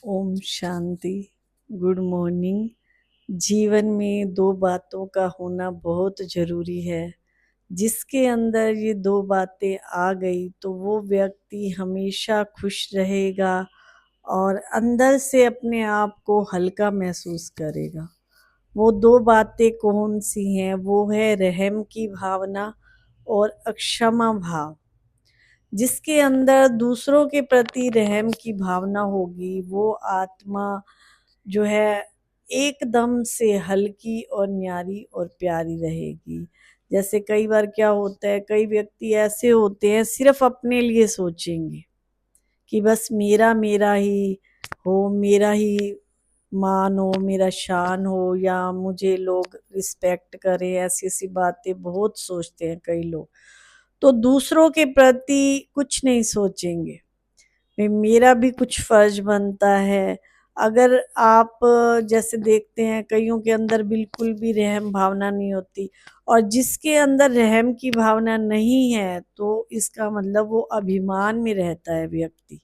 Om Shanti. Good morning. जीवन में दो बातों का होना बहुत ज़रूरी है। जिसके अंदर ये दो बातें आ गई तो वो व्यक्ति हमेशा खुश रहेगा और अंदर से अपने आप को हल्का महसूस करेगा। वो दो बातें कौन सी हैं? वो है रहम की भावना और अक्षमा भाव। जिसके अंदर दूसरों के प्रति रहम की भावना होगी वो आत्मा जो है एकदम से हल्की और न्यारी और प्यारी रहेगी। जैसे कई बार क्या होता है, कई व्यक्ति ऐसे होते हैं सिर्फ अपने लिए सोचेंगे कि बस मेरा मेरा ही हो, मेरा ही मान हो, मेरा शान हो, या मुझे लोग रिस्पेक्ट करें। ऐसी ऐसी बातें बहुत सोचते हैं कई लोग, तो दूसरों के प्रति कुछ नहीं सोचेंगे। मेरा भी कुछ फर्ज बनता है। अगर आप जैसे देखते हैं कईयों के अंदर बिल्कुल भी रहम भावना नहीं होती, और जिसके अंदर रहम की भावना नहीं है तो इसका मतलब वो अभिमान में रहता है व्यक्ति।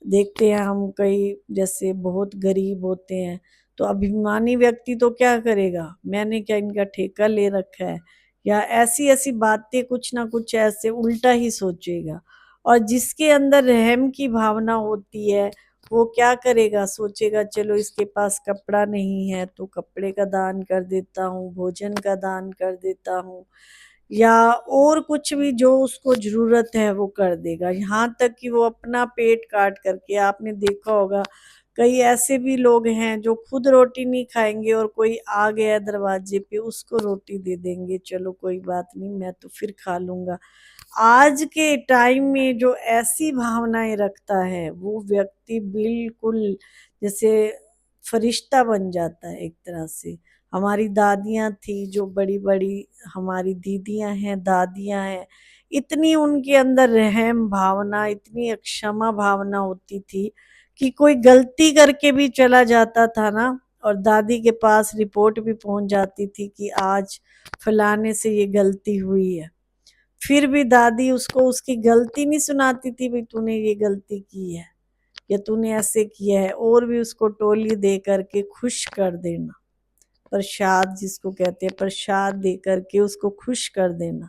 देखते हैं हम कई जैसे बहुत गरीब होते हैं, तो अभिमानी व्यक्ति तो क्या करेगा, मैंने क्या इनका ठेका ले रखा है, या ऐसी ऐसी बातें कुछ ना कुछ ऐसे उल्टा ही सोचेगा। और जिसके अंदर रहम की भावना होती है वो क्या करेगा, सोचेगा चलो इसके पास कपड़ा नहीं है तो कपड़े का दान कर देता हूँ, भोजन का दान कर देता हूँ, या और कुछ भी जो उसको ज़रूरत है वो कर देगा। यहाँ तक कि वो अपना पेट काट करके, आपने देखा होगा कई ऐसे भी लोग हैं जो खुद रोटी नहीं खाएंगे और कोई आ गया दरवाजे पे उसको रोटी दे देंगे, चलो कोई बात नहीं मैं तो फिर खा लूँगा। आज के टाइम में जो ऐसी भावनाएं रखता है वो व्यक्ति बिल्कुल जैसे फरिश्ता बन जाता है एक तरह से। हमारी दादियाँ थी जो बड़ी-बड़ी हमारी दीदियाँ हैं, दादियाँ हैं, इतनी उनके अंदर रहम भावना, इतनी क्षमा भावना होती थी कि कोई गलती करके भी चला जाता था ना, और दादी के पास रिपोर्ट भी पहुँच जाती थी कि आज फलाने से ये गलती हुई है। फिर भी दादी उसको उसकी गलती नहीं सुनाती थी, भाई तूने ये गलती की है या तूने ऐसे किया है, और भी उसको टोली दे करके खुश कर देना। प्रसाद जिसको कहते हैं, प्रसाद दे करके उसको खुश कर देना।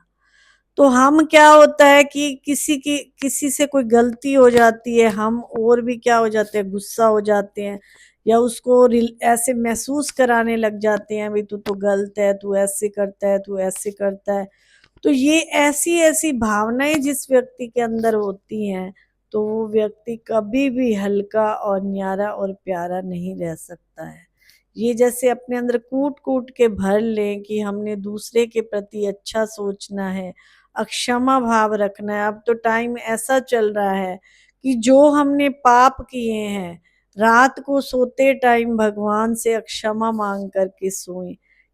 तो हम क्या होता है कि किसी से कोई गलती हो जाती है, हम और भी क्या हो जाते हैं, गुस्सा हो जाते हैं, या उसको ऐसे महसूस कराने लग जाते हैं, भाई तू तो गलत है, तू ऐसे करता है, तू ऐसे करता है। तो ये ऐसी ऐसी भावनाएं जिस व्यक्ति के अंदर होती हैं तो वो व्यक्ति कभी भी हल्का और न्यारा और प्यारा नहीं रह सकता है। ये जैसे अपने अंदर कूट कूट के भर लें कि हमने दूसरे के प्रति अच्छा सोचना है, अक्षमा भाव रखना है। अब तो टाइम ऐसा चल रहा है कि जो हमने पाप किए हैं, रात को सोते टाइम भगवान से अक्षमा मांग करके सोएं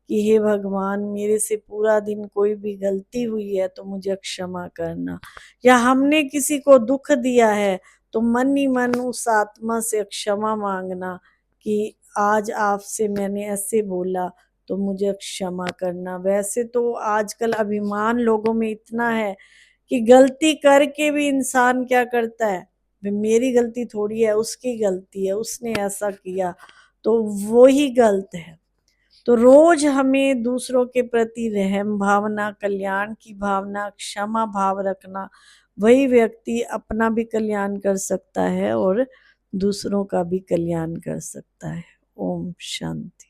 कि हे भगवान मेरे से पूरा दिन कोई भी गलती हुई है तो मुझे क्षमा करना। या हमने किसी को दुख दिया है तो मन ही मन उस आत्मा से क्षमा मांगना कि आज आपसे मैंने ऐसे बोला तो मुझे क्षमा करना। वैसे तो आजकल अभिमान लोगों में इतना है कि गलती करके भी इंसान क्या करता है, मेरी गलती थोड़ी है, उसकी गलती है, उसने ऐसा किया तो वो ही गलत है। तो रोज हमें दूसरों के प्रति रहम भावना, कल्याण की भावना, क्षमा भाव रखना, वही व्यक्ति अपना भी कल्याण कर सकता है और दूसरों का भी कल्याण कर सकता है। ओम शांति।